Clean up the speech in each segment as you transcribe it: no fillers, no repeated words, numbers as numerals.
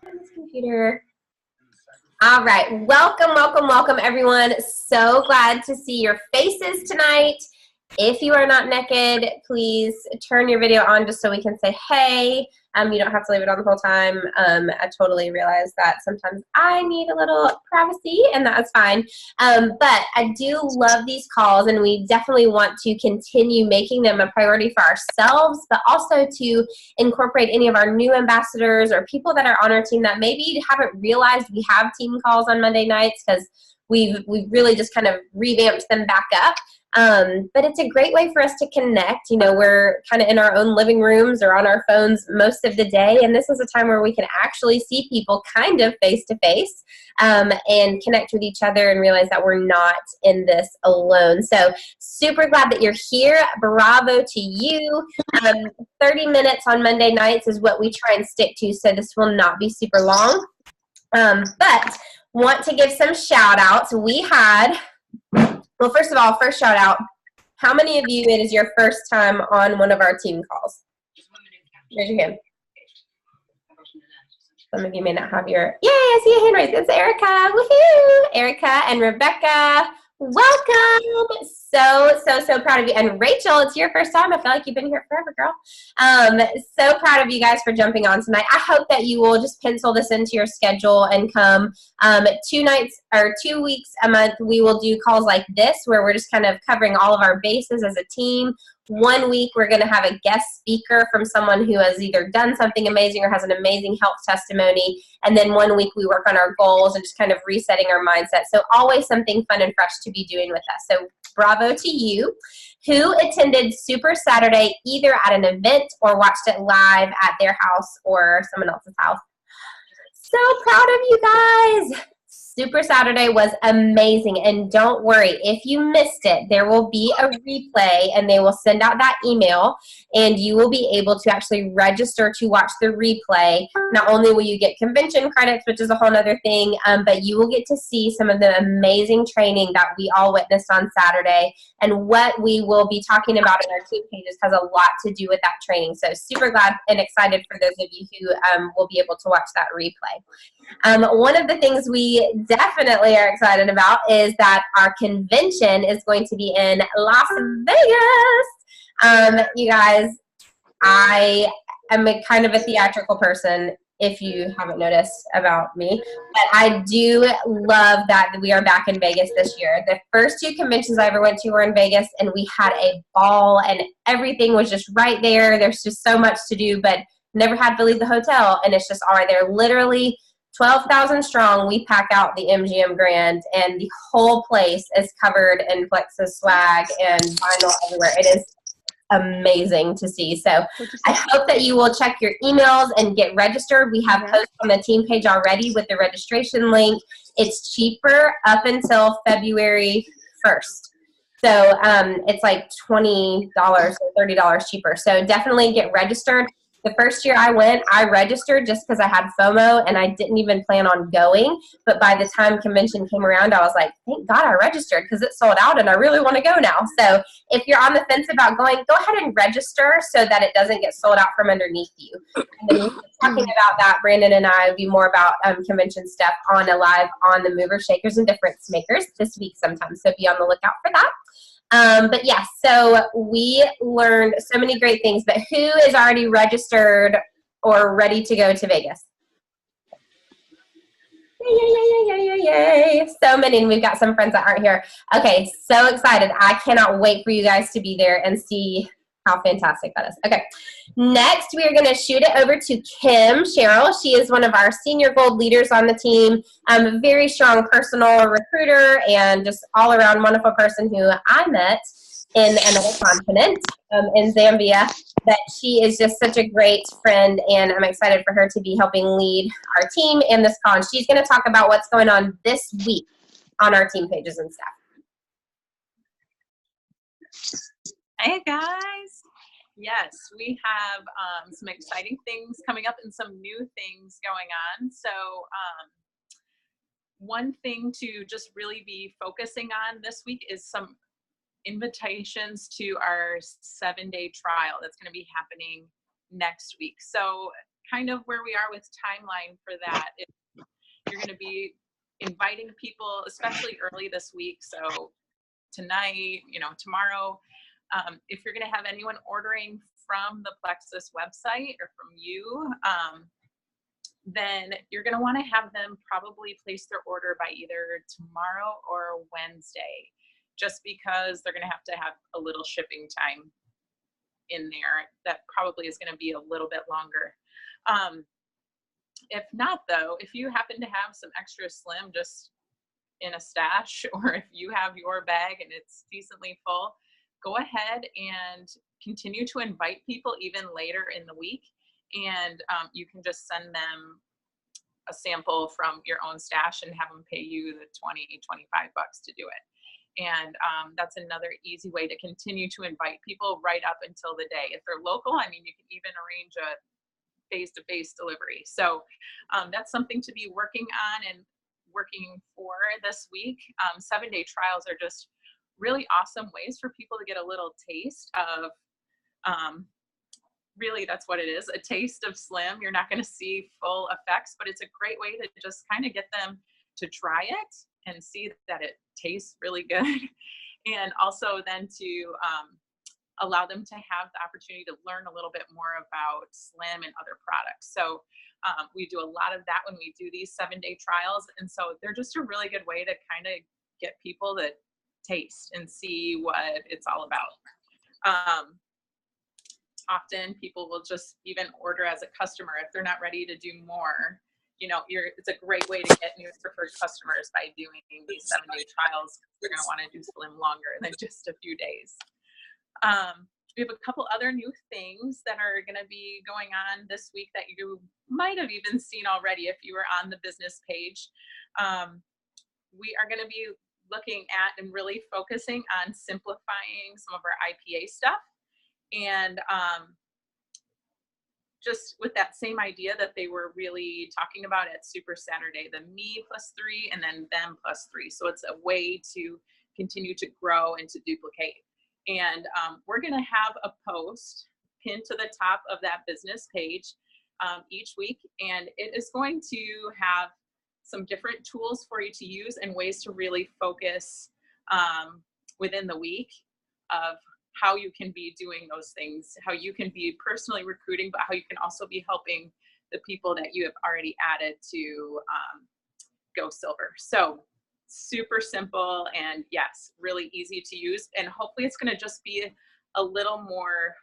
on this computer. All right, welcome everyone. So glad to see your faces tonight. If you are not naked, please turn your video on just so we can say hey. You don't have to leave it on the whole time. I totally realize that sometimes I need a little privacy, and that's fine. But I do love these calls, and we definitely want to continue making them a priority for ourselves, but also to incorporate any of our new ambassadors or people that are on our team that maybe haven't realized we have team calls on Monday nights, because we've really just kind of revamped them back up. But it's a great way for us to connect. You know, we're kind of in our own living rooms or on our phones most of the day, and this is a time where we can actually see people kind of face to face and connect with each other and realize that we're not in this alone. So super glad that you're here. Bravo to you. 30 minutes on Monday nights is what we try and stick to, so this will not be super long. But want to give some shout outs. We had, well, first of all, first shout out, how many of you it is your first time on one of our team calls? Raise your hand. Some of you may not have your, yay, I see a hand raised. It's Erica. Woohoo! Erica and Rebecca, welcome. So proud of you. And Rachel, it's your first time. I feel like you've been here forever, girl. So proud of you guys for jumping on tonight. I hope that you will just pencil this into your schedule and come 2 nights or 2 weeks a month. We will do calls like this where we're just kind of covering all of our bases as a team. 1 week, we're going to have a guest speaker from someone who has either done something amazing or has an amazing health testimony. And then 1 week, we work on our goals and just kind of resetting our mindset. So always something fun and fresh to be doing with us. So bravo to you. Who attended Super Saturday either at an event or watched it live at their house or someone else's house? So proud of you guys. Super Saturday was amazing, and don't worry, if you missed it, there will be a replay, and they will send out that email, and you will be able to actually register to watch the replay. Not only will you get convention credits, which is a whole other thing, but you will get to see some of the amazing training that we all witnessed on Saturday, and what we will be talking about in our team pages has a lot to do with that training. So super glad and excited for those of you who will be able to watch that replay. One of the things we definitely are excited about is that our convention is going to be in Las Vegas. You guys, I am a kind of a theatrical person, if you haven't noticed about me, but I do love that we are back in Vegas this year. The first 2 conventions I ever went to were in Vegas, and we had a ball, and everything was just right there. There's just so much to do, but never had to leave the hotel, and it's just all right there. Literally 12,000 strong, we pack out the MGM Grand, and the whole place is covered in Plexus swag and vinyl everywhere. It is amazing to see. So I hope that you will check your emails and get registered. We have posts on the team page already with the registration link. It's cheaper up until February 1st. So it's like $20 or $30 cheaper. So definitely get registered. The first year I went, I registered just because I had FOMO and I didn't even plan on going. But by the time convention came around, I was like, thank God I registered because it sold out and I really want to go now. So if you're on the fence about going, go ahead and register so that it doesn't get sold out from underneath you. And then we'll be talking about that. Brandon and I will be more about convention stuff on a live on the Movers, Shakers, and Difference Makers this week sometime. So be on the lookout for that. But yeah, so we learned so many great things, but who is already registered or ready to go to Vegas? Yay. So many, and we've got some friends that aren't here. Okay, so excited. I cannot wait for you guys to be there and see how fantastic that is. Okay, next we are going to shoot it over to Kim Sherrill. She is one of our senior gold leaders on the team, a very strong personal recruiter and just all around wonderful person who I met in another continent, in Zambia. But she is just such a great friend, and I'm excited for her to be helping lead our team in this call. And she's going to talk about what's going on this week on our team pages and stuff. Hey guys, yes, we have some exciting things coming up and some new things going on. So one thing to just really be focusing on this week is some invitations to our 7-day trial that's going to be happening next week. So kind of where we are with timeline for that. You're going to be inviting people, especially early this week. So tonight, tomorrow, if you're going to have anyone ordering from the Plexus website or from you, then you're going to want to have them probably place their order by either tomorrow or Wednesday, just because they're going to have a little shipping time in there that probably is going to be a little bit longer. If not, though, if you happen to have some extra Slim just in a stash, or if you have your bag and it's decently full, go ahead and continue to invite people even later in the week. And you can just send them a sample from your own stash and have them pay you the $20-25 to do it. And that's another easy way to continue to invite people right up until the day. If they're local, I mean, you can even arrange a face-to-face delivery. So that's something to be working on and working for this week. 7-day trials are just really awesome ways for people to get a little taste of, really that's what it is, a taste of Slim. You're not going to see full effects, but it's a great way to just kind of get them to try it and see that it tastes really good. And also then to allow them to have the opportunity to learn a little bit more about Slim and other products. So we do a lot of that when we do these 7-day trials. And so they're just a really good way to kind of get people to taste and see what it's all about. Often people will just even order as a customer if they're not ready to do more. It's a great way to get new preferred customers by doing these 7-day trials. You're going to want to do Slim longer than just a few days. We have a couple other new things that are going to be going on this week that you might have even seen already if you were on the business page. We are going to be looking at and really focusing on simplifying some of our IPA stuff. And just with that same idea that they were really talking about at Super Saturday, the me +3 and then them +3. So it's a way to continue to grow and to duplicate. And we're going to have a post pinned to the top of that business page each week. And it is going to have some different tools for you to use and ways to really focus within the week of how you can be doing those things, how you can be personally recruiting, but how you can also be helping the people that you have already added to Go Silver. So super simple and yes, really easy to use. And hopefully it's going to just be a little more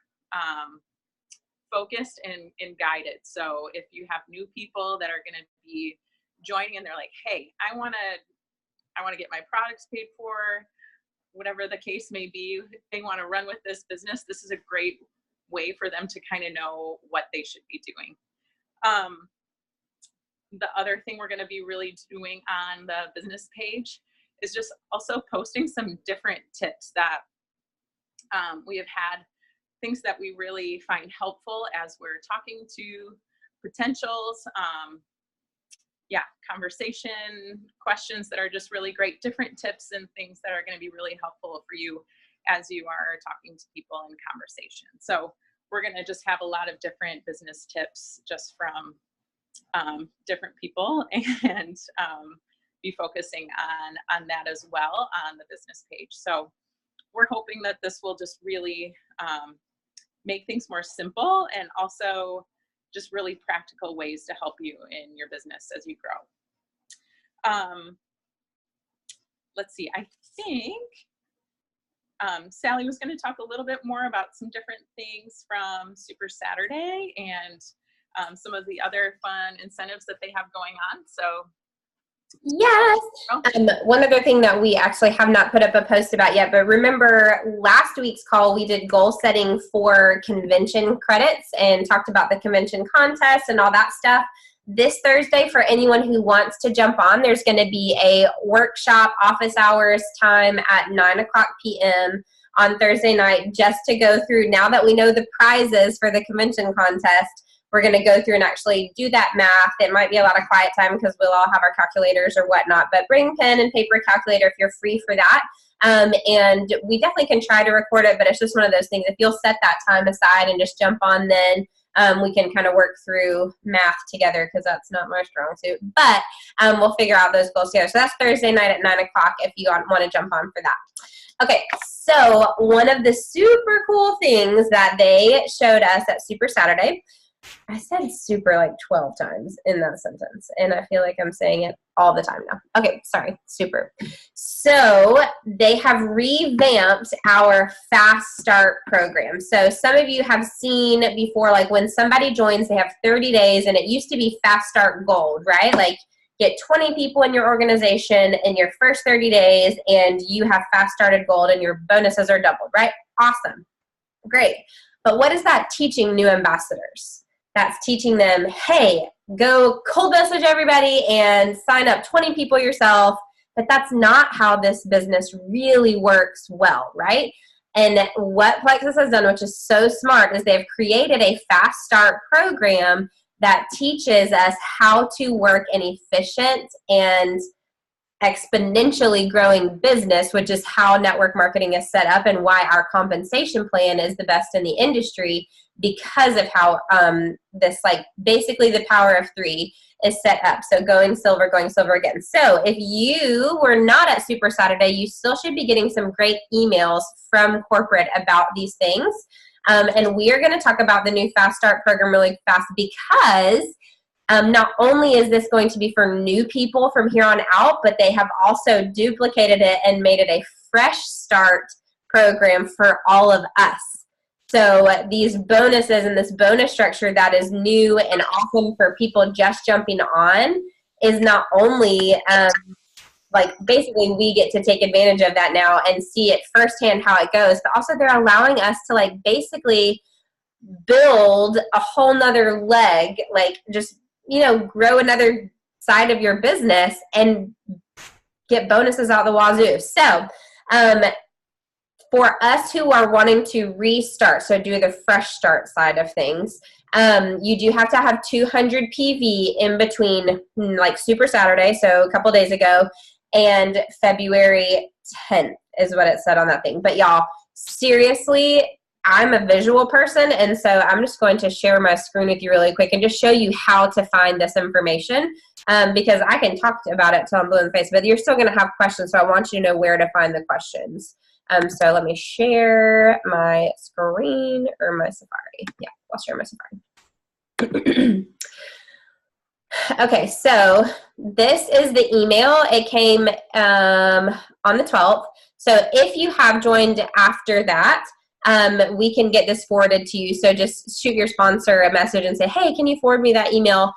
focused and guided. So if you have new people that are going to be joining and they're like, hey, I want to get my products paid for, whatever the case may be, if they want to run with this business, this is a great way for them to kind of know what they should be doing. The other thing we're going to be really doing on the business page is just also posting some different tips that we have had, things that we really find helpful as we're talking to potentials. Conversation questions that are just really great, different tips and things that are going to be really helpful for you as you are talking to people in conversation. So we're going to just have a lot of different business tips just from different people and be focusing on that as well on the business page. So we're hoping that this will just really make things more simple and also just really practical ways to help you in your business as you grow. Let's see, I think Sally was going to talk a little bit more about some different things from Super Saturday and some of the other fun incentives that they have going on. So yes. One other thing that we actually have not put up a post about yet, but remember last week's call, we did goal setting for convention credits and talked about the convention contest and all that stuff. This Thursday, for anyone who wants to jump on, there's going to be a workshop office hours time at 9:00 p.m. on Thursday night just to go through, now that we know the prizes for the convention contest, we're going to go through and actually do that math. It might be a lot of quiet time because we'll all have our calculators or whatnot, but bring pen and paper calculator if you're free for that. And we definitely can try to record it, but it's just one of those things. If you'll set that time aside and just jump on then, we can kind of work through math together because that's not my strong suit. But we'll figure out those goals together. So that's Thursday night at 9 o'clock if you want to jump on for that. Okay, so one of the super cool things that they showed us at Super Saturday, I said super like 12 times in that sentence, and I feel like I'm saying it all the time now. Okay, sorry, super. So they have revamped our Fast Start program. So some of you have seen before, like when somebody joins, they have 30 days, and it used to be Fast Start Gold, right? Like get 20 people in your organization in your first 30 days, and you have Fast Started Gold, and your bonuses are doubled, right? Awesome. Great. But what is that teaching new ambassadors? That's teaching them, hey, go cold message everybody and sign up 20 people yourself. But that's not how this business really works well, right? And what Plexus has done, which is so smart, is they've created a Fast Start program that teaches us how to work an efficient and exponentially growing business, which is how network marketing is set up and why our compensation plan is the best in the industry, because of how this, like, basically the power of 3 is set up. So going silver again. So if you were not at Super Saturday, you still should be getting some great emails from corporate about these things. And we are going to talk about the new Fast Start program really fast, because not only is this going to be for new people from here on out, but they have also duplicated it and made it a fresh start program for all of us. So these bonuses and this bonus structure that is new and awesome for people just jumping on is not only like basically we get to take advantage of that now and see it firsthand how it goes, but also they're allowing us to like basically build a whole nother leg, like just, you know, grow another side of your business and get bonuses out the wazoo. So for us who are wanting to restart, so do the fresh start side of things, you do have to have 200 PV in between like Super Saturday, so a couple days ago, and February 10th is what it said on that thing. But y'all, seriously, I'm a visual person, and so I'm just going to share my screen with you really quick and just show you how to find this information, because I can talk about it till I'm blue in the face, but you're still going to have questions, so I want you to know where to find the questions. So let me share my screen or my Safari. Yeah, I'll share my Safari. Okay, so this is the email. It came on the 12th. So if you have joined after that, we can get this forwarded to you. So just shoot your sponsor a message and say, hey, can you forward me that email?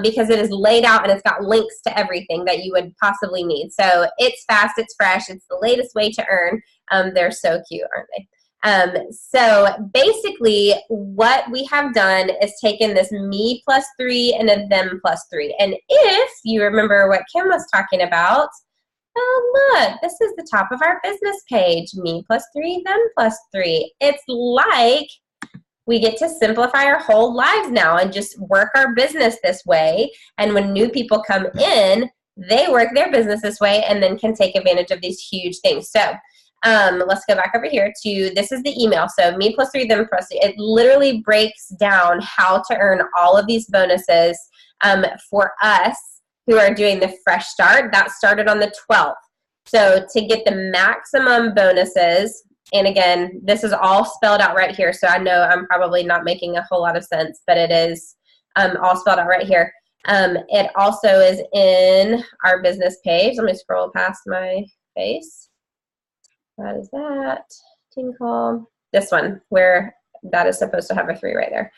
Because it is laid out and it's got links to everything that you would possibly need. So it's fast, it's fresh, it's the latest way to earn. They're so cute, aren't they? So basically what we have done is taken this me plus 3 and a them plus 3. And if you remember what Kim was talking about, oh look, this is the top of our business page, me plus 3, them plus 3. It's like we get to simplify our whole lives now and just work our business this way. And when new people come in, they work their business this way and then can take advantage of these huge things. So let's go back over here to, this is the email. So me plus 3, them plus 3. It literally breaks down how to earn all of these bonuses for us who are doing the fresh start. That started on the 12th. So to get the maximum bonuses, and again, this is all spelled out right here, so I know I'm probably not making a whole lot of sense, but it is all spelled out right here. It also is in our business page. Let me scroll past my face. That is that. Team call. This one, where that is supposed to have a 3 right there.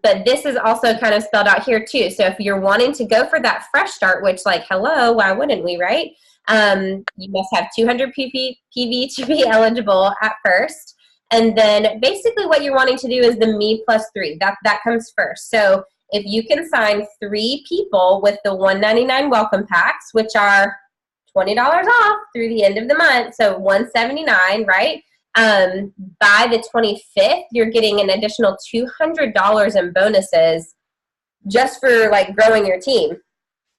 But this is also kind of spelled out here too. So if you're wanting to go for that fresh start, which like, hello, why wouldn't we, right? You must have 200 PV to be eligible at first. And then basically what you're wanting to do is the me plus 3. That comes first. So if you can sign 3 people with the $199 welcome packs, which are $20 off through the end of the month, so $179, right? By the 25th, you're getting an additional $200 in bonuses just for like growing your team.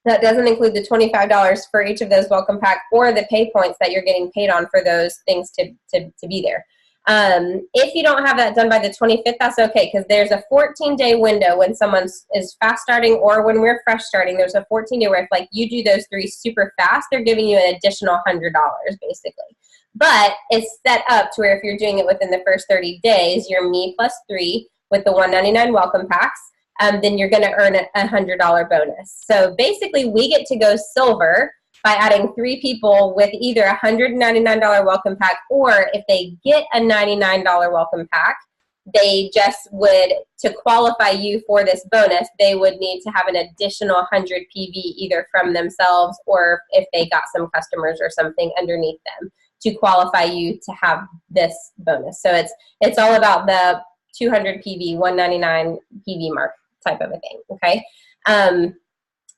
That doesn't include the $25 for each of those welcome pack or the pay points that you're getting paid on for those things to be there. If you don't have that done by the 25th, that's okay, because there's a 14-day window when someone is fast starting or when we're fresh starting. There's a 14-day where if like you do those 3 super fast, they're giving you an additional $100 basically. But it's set up to where if you're doing it within the first 30 days, you're me plus 3 with the $199 welcome packs, then you're going to earn a $100 bonus. So basically, we get to go silver by adding 3 people with either a $199 welcome pack, or if they get a $99 welcome pack, they just would, to qualify you for this bonus, they would need to have an additional 100 PV either from themselves or if they got some customers or something underneath them to qualify you to have this bonus. So it's all about the 200 PV, 199 PV mark type of a thing, okay?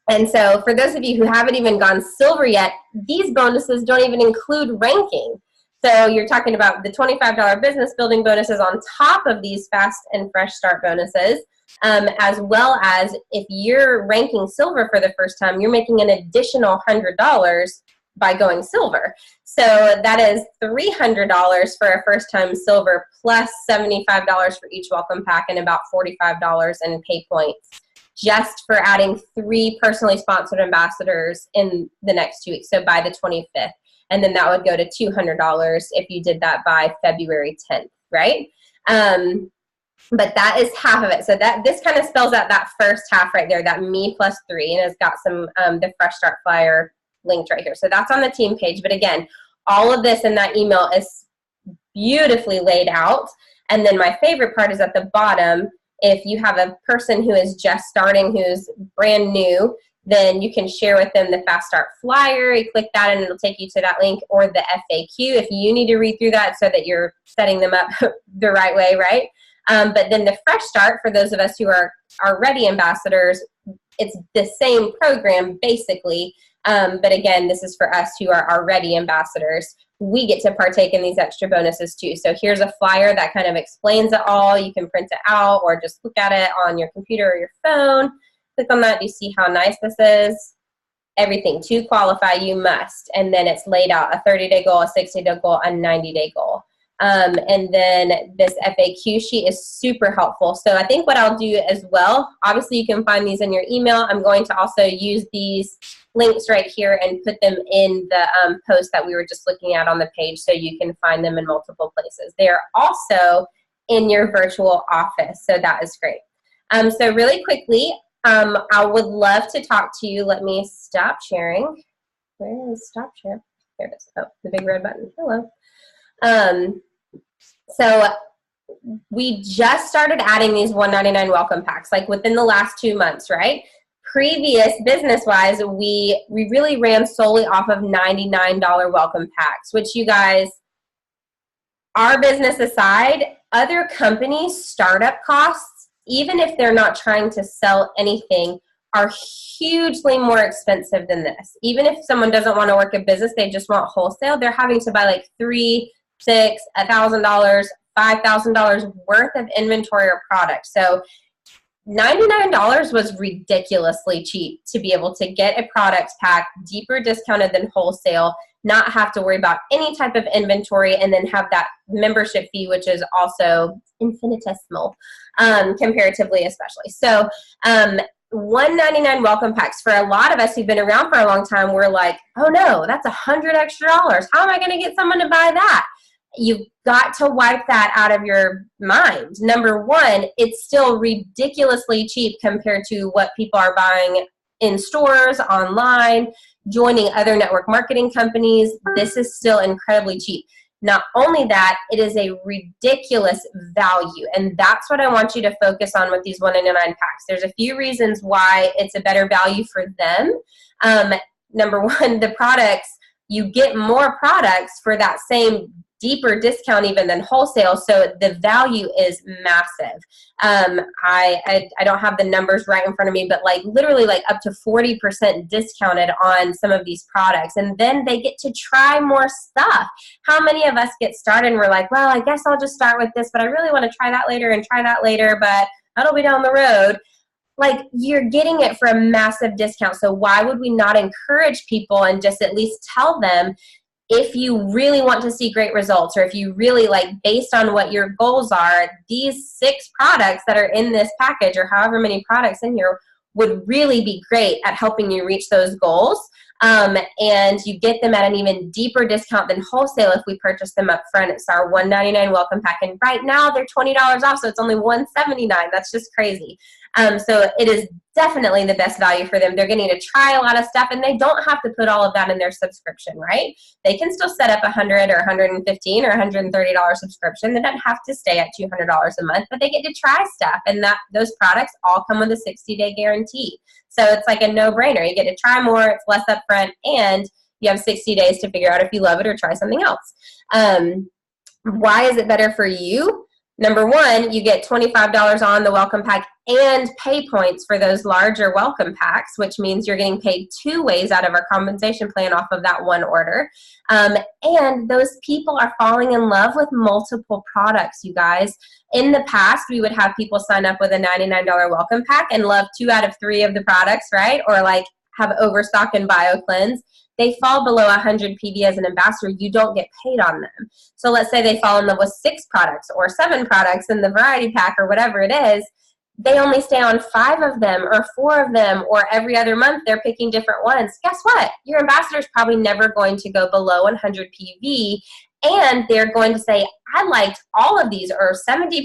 And so for those of you who haven't even gone silver yet, these bonuses don't even include ranking. So you're talking about the $25 business building bonuses on top of these fast and fresh start bonuses, as well as if you're ranking silver for the first time, you're making an additional $100 by going silver. So that is $300 for a first time silver plus $75 for each welcome pack and about $45 in pay points just for adding 3 personally sponsored ambassadors in the next 2 weeks. So by the 25th. And then that would go to $200 if you did that by February 10th, right? But that is half of it. So that this kind of spells out that first half right there, that me plus 3, and it's got some the Fresh Start Flyer linked right here. So that's on the team page. But again, all of this in that email is beautifully laid out. And then my favorite part is at the bottom. If you have a person who is just starting, who's brand new, then you can share with them the Fast Start Flyer. You click that and it'll take you to that link, or the FAQ if you need to read through that so that you're setting them up the right way, right? But then the Fresh Start, for those of us who are already ambassadors, it's the same program basically. But again, this is for us who are already ambassadors. We get to partake in these extra bonuses too. So here's a flyer that kind of explains it all. You can print it out or just look at it on your computer or your phone. Click on that. Do you see how nice this is? Everything. To qualify, you must. And then it's laid out a 30-day goal, a 60-day goal, a 90-day goal. And then this FAQ sheet is super helpful. So I think what I'll do as well, obviously you can find these in your email. I'm going to also use these links right here and put them in the post that we were just looking at on the page so you can find them in multiple places. They're also in your virtual office, so that is great. So really quickly, I would love to talk to you. Let me stop sharing. Where is stop share? There it is. Oh, the big red button. Hello. So we just started adding these $199 welcome packs, like within the last 2 months, right? Previous business-wise, we really ran solely off of $99 welcome packs, which you guys, our business aside, other companies' startup costs, even if they're not trying to sell anything, are hugely more expensive than this. Even if someone doesn't want to work a business, they just want wholesale, they're having to buy like $3,000, $6,000, $1,000, $5,000 worth of inventory or product. So $99 was ridiculously cheap to be able to get a product pack deeper discounted than wholesale, not have to worry about any type of inventory, and then have that membership fee, which is also infinitesimal, comparatively especially. So $199 welcome packs, for a lot of us who've been around for a long time, we're like, oh no, that's $100 extra. How am I going to get someone to buy that? You've got to wipe that out of your mind. Number one, it's still ridiculously cheap compared to what people are buying in stores, online, joining other network marketing companies. This is still incredibly cheap. Not only that, it is a ridiculous value, and that's what I want you to focus on with these $199 packs. There's a few reasons why it's a better value for them. Number one, the products, you get more products for that same deeper discount even than wholesale, so the value is massive. I don't have the numbers right in front of me, but like literally like up to 40% discounted on some of these products, and then they get to try more stuff. How many of us get started and we're like, well, I guess I'll just start with this, but I really want to try that later and try that later, but that'll be down the road. Like, you're getting it for a massive discount, so why would we not encourage people and just at least tell them, if you really want to see great results, or if you really like, based on what your goals are, these 6 products that are in this package, or however many products in here, would really be great at helping you reach those goals. And you get them at an even deeper discount than wholesale if we purchase them up front. It's our $199 welcome pack, and right now they're $20 off, so it's only $179. That's just crazy. So it is definitely the best value for them. They're getting to try a lot of stuff, and they don't have to put all of that in their subscription, right? They can still set up $100 or $115 or $130 subscription. They don't have to stay at $200 a month, but they get to try stuff, and those products all come with a 60-day guarantee. So it's like a no-brainer. You get to try more, it's less upfront, and you have 60 days to figure out if you love it or try something else. Why is it better for you? Number one, you get $25 on the welcome pack and pay points for those larger welcome packs, which means you're getting paid 2 ways out of our compensation plan off of that one order. And those people are falling in love with multiple products, you guys. In the past, we would have people sign up with a $99 welcome pack and love 2 out of 3 of the products, right? Or like have overstock and BioCleanse. They fall below 100 PV as an ambassador, you don't get paid on them. So let's say they fall in love with 6 products or 7 products in the variety pack or whatever it is. They only stay on 5 of them or 4 of them, or every other month they're picking different ones. Guess what? Your ambassador is probably never going to go below 100 PV, and they're going to say, I liked all of these, or 70%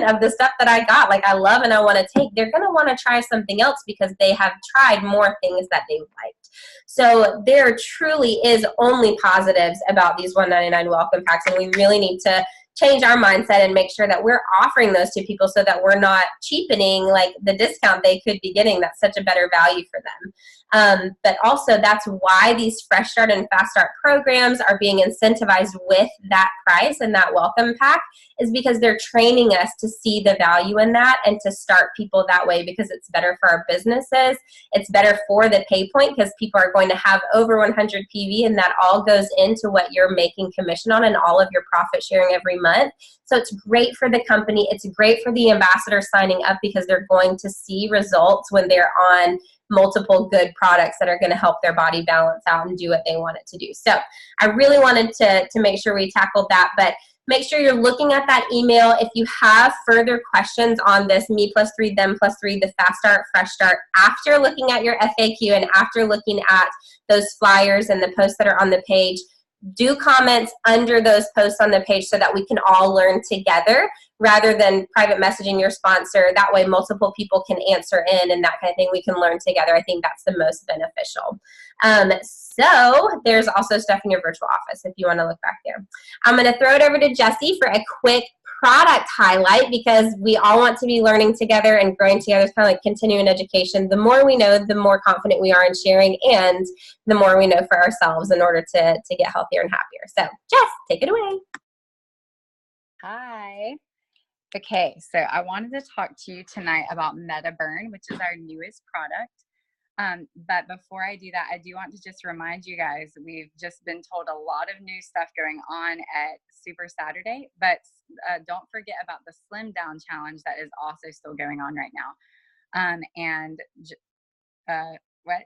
of the stuff that I got, like I love and I want to take. They're going to want to try something else because they have tried more things that they liked. So there truly is only positives about these $199 welcome packs, and we really need to change our mindset and make sure that we're offering those to people so that we're not cheapening like the discount they could be getting. That's such a better value for them. But also that's why these Fresh Start and Fast Start programs are being incentivized with that price and that welcome pack, is because they're training us to see the value in that and to start people that way, because it's better for our businesses. It's better for the pay point because people are going to have over 100 PV, and that all goes into what you're making commission on and all of your profit sharing every month. So it's great for the company. It's great for the ambassador signing up because they're going to see results when they're on multiple good products that are going to help their body balance out and do what they want it to do. So I really wanted to make sure we tackled that, but make sure you're looking at that email. If you have further questions on this Me Plus 3, Them Plus 3, the Fast Start, Fresh Start, after looking at your FAQ and after looking at those flyers and the posts that are on the page, do comments under those posts on the page so that we can all learn together rather than private messaging your sponsor. That way multiple people can answer in and that kind of thing. We can learn together. I think that's the most beneficial. So there's also stuff in your virtual office if you want to look back there. I'm going to throw it over to Jessie for a quick product highlight, because we all want to be learning together and growing together. It's kind of like continuing education. The more we know, the more confident we are in sharing, and the more we know for ourselves in order to get healthier and happier. So Jess, take it away. Hi. Okay, so I wanted to talk to you tonight about Metaburn, which is our newest product. But before I do that, I do want to just remind you guys, we've just been told a lot of new stuff going on at Super Saturday, but don't forget about the Slim Down Challenge that is also still going on right now. What?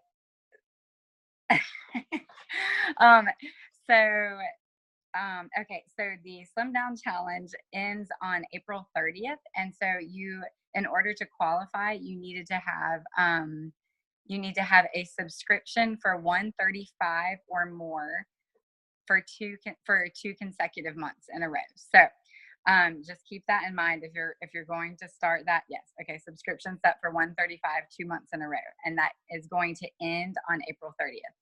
Okay, so the Slim Down Challenge ends on April 30th. And so in order to qualify, you need to have a subscription for $135 or more for two consecutive months in a row. So just keep that in mind if you're going to start that. Yes, okay, subscription set for $135 2 months in a row, and that is going to end on April 30th.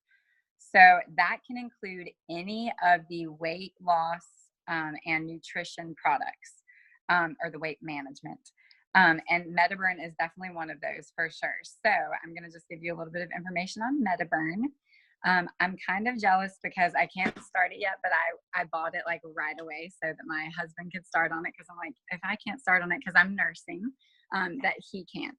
So that can include any of the weight loss and nutrition products, or the weight management. And Metaburn is definitely one of those for sure. So I'm going to just give you a little bit of information on Metaburn. I'm kind of jealous because I can't start it yet, but I bought it like right away so that my husband could start on it, because I'm like, if I can't start on it because I'm nursing, that he can.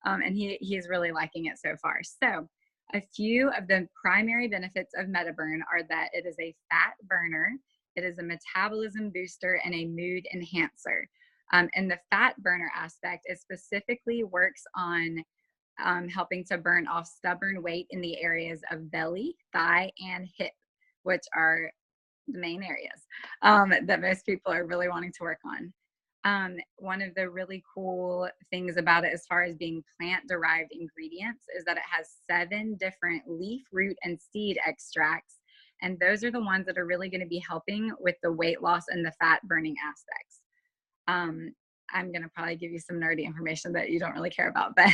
And he is really liking it so far. So a few of the primary benefits of Metaburn are that it is a fat burner, it is a metabolism booster, and a mood enhancer. And the fat burner aspect, it specifically works on helping to burn off stubborn weight in the areas of belly, thigh, and hip, which are the main areas that most people are really wanting to work on. One of the really cool things about it, as far as being plant-derived ingredients, is that it has 7 different leaf, root, and seed extracts. And those are the ones that are really going to be helping with the weight loss and the fat burning aspects. I'm going to probably give you some nerdy information that you don't really care about, but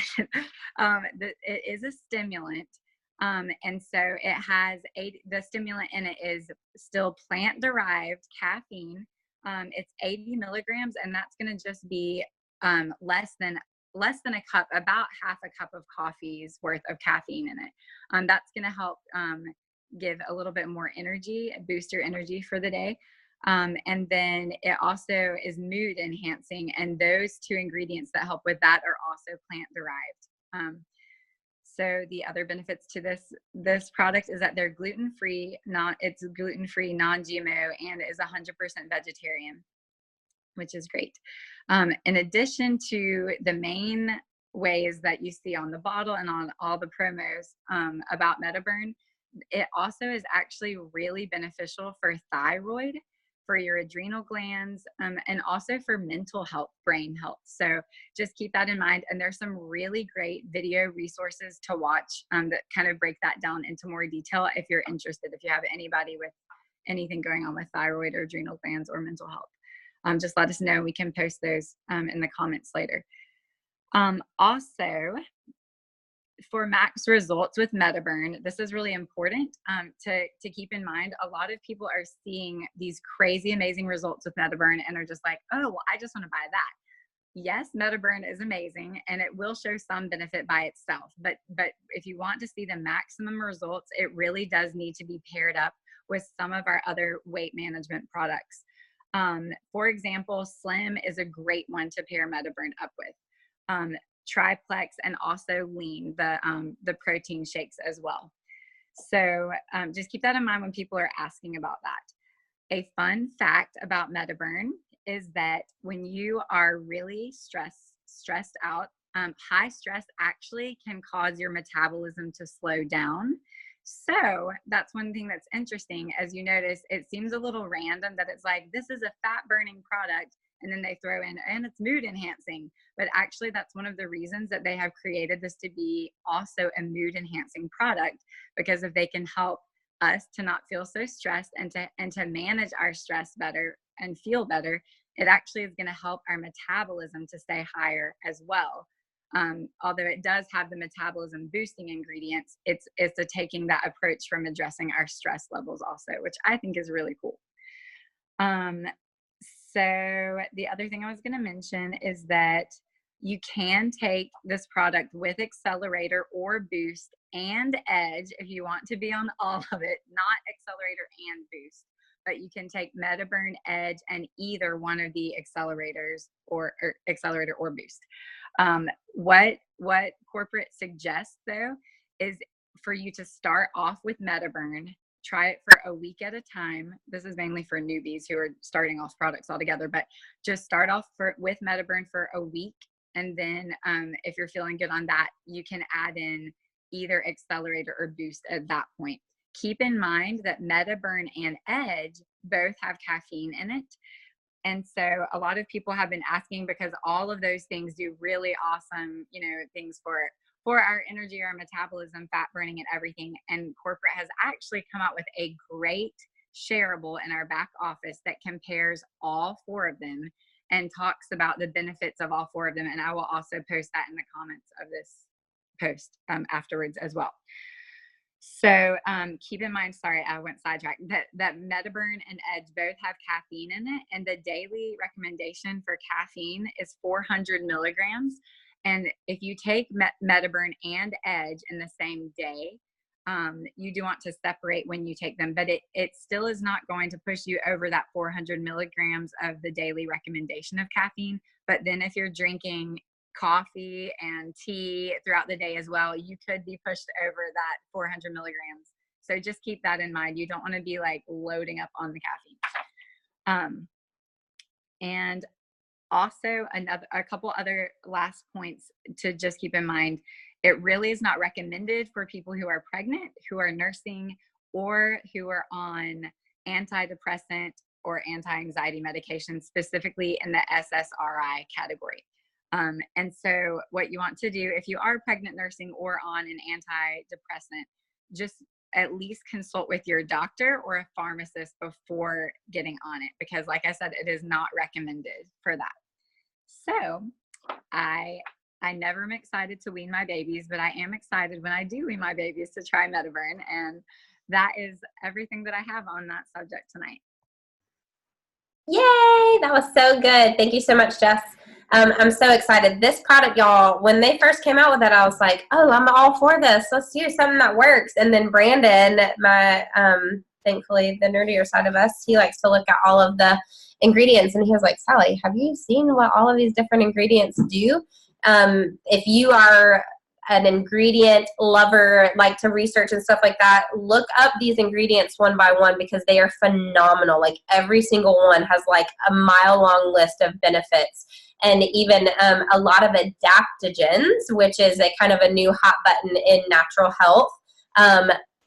it is a stimulant. And so it has the stimulant in it is still plant-derived caffeine. It's 80 milligrams, and that's going to just be less than a cup, about half a cup of coffee's worth of caffeine in it. That's going to help give a little bit more energy, boost your energy for the day. And then it also is mood enhancing, and those 2 ingredients that help with that are also plant derived. So the other benefits to this product is that they're gluten-free, it's gluten-free, non-GMO, and it is 100% vegetarian, which is great. In addition to the main ways that you see on the bottle and on all the promos about Metaburn, it also is actually really beneficial for thyroid, for your adrenal glands, and also for mental health, brain health. So just keep that in mind. And there's some really great video resources to watch that kind of break that down into more detail if you're interested, if you have anybody with anything going on with thyroid or adrenal glands or mental health. Just let us know. We can post those in the comments later. Also, for max results with Metaburn, this is really important to keep in mind. A lot of people are seeing these crazy, amazing results with Metaburn and are just like, oh, well, I just want to buy that. Yes, Metaburn is amazing, and it will show some benefit by itself. But if you want to see the maximum results, it really does need to be paired up with some of our other weight management products. For example, Slim is a great one to pair Metaburn up with. Triplex, and also Lean, the protein shakes as well. So just keep that in mind when people are asking about that. A fun fact about Metaburn is that when you are really stressed out, high stress actually can cause your metabolism to slow down. So that's one thing that's interesting. As you notice, it seems a little random that it's like, this is a fat burning product, and then they throw in, and it's mood enhancing. But actually, that's one of the reasons that they have created this to be also a mood enhancing product, because if they can help us to not feel so stressed and to manage our stress better and feel better, it actually is going to help our metabolism to stay higher as well. Although it does have the metabolism boosting ingredients, it's taking that approach from addressing our stress levels also, which I think is really cool. So the other thing I was going to mention is that you can take this product with Accelerator or Boost and Edge if you want to be on all of it, not Accelerator and Boost, but you can take Metaburn, Edge, and either one of the accelerators or Accelerator or Boost. What corporate suggests though is for you to start off with Metaburn. Try it for a week at a time. This is mainly for newbies who are starting off products altogether, but just start off with Metaburn for a week. And then if you're feeling good on that, you can add in either Accelerator or Boost at that point. Keep in mind that Metaburn and Edge both have caffeine in it. And so a lot of people have been asking, because all of those things do really awesome, things for our energy, our metabolism, fat burning, and everything. And corporate has actually come out with a great shareable in our back office that compares all 4 of them and talks about the benefits of all 4 of them. And I will also post that in the comments of this post afterwards as well. So keep in mind, sorry, I went sidetracked, that Metaburn and Edge both have caffeine in it. And the daily recommendation for caffeine is 400 milligrams. And if you take Metaburn and Edge in the same day, you do want to separate when you take them, but it still is not going to push you over that 400 milligrams of the daily recommendation of caffeine. But then if you're drinking coffee and tea throughout the day as well, you could be pushed over that 400 milligrams. So just keep that in mind. You don't want to be like loading up on the caffeine. And also a couple other last points to just keep in mind. It really is not recommended for people who are pregnant, who are nursing, or who are on antidepressant or anti-anxiety medication, specifically in the SSRI category. And so what you want to do, if you are pregnant, nursing, or on an antidepressant, just at least consult with your doctor or a pharmacist before getting on it, because like I said, it is not recommended for that. So I never am excited to wean my babies, but I am excited when I do wean my babies to try Metaburn. And that is everything that I have on that subject tonight. Yay! That was so good. Thank you so much, Jess. I'm so excited. This product, y'all, when they first came out with it, I was like, oh, I'm all for this. Let's do something that works. And then Brandon, my, thankfully, the nerdier side of us, he likes to look at all of the ingredients. And he was like, Sally, have you seen what all of these different ingredients do? If you are an ingredient lover, like to research and stuff like that, look up these ingredients one by one because they are phenomenal. Like every single one has like a mile-long list of benefits. And even a lot of adaptogens, which is a kind of a new hot button in natural health.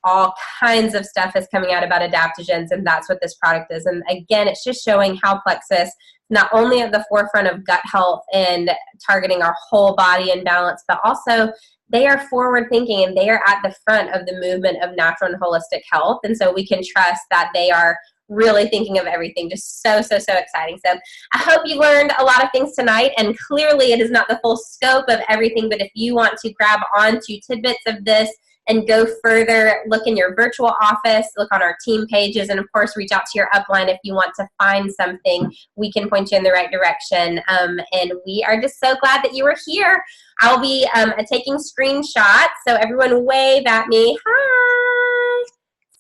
All kinds of stuff is coming out about adaptogens, and that's what this product is. And again, it's just showing how Plexus, not only at the forefront of gut health and targeting our whole body in balance, but also they are forward thinking and they are at the front of the movement of natural and holistic health. And so we can trust that they are really thinking of everything. Just so exciting. So I hope you learned a lot of things tonight, and clearly it is not the full scope of everything, but if you want to grab onto tidbits of this and go further, look in your virtual office, look on our team pages, and of course reach out to your upline if you want to find something. We can point you in the right direction. And we are just so glad that you were here. I'll be taking screenshots, so everyone wave at me, hi,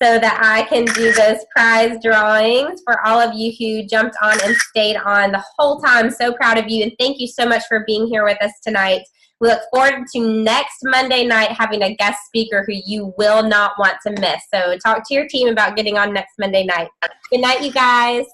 so that I can do those prize drawings for all of you who jumped on and stayed on the whole time. So proud of you, and thank you so much for being here with us tonight. We look forward to next Monday night having a guest speaker who you will not want to miss. So talk to your team about getting on next Monday night. Good night, you guys.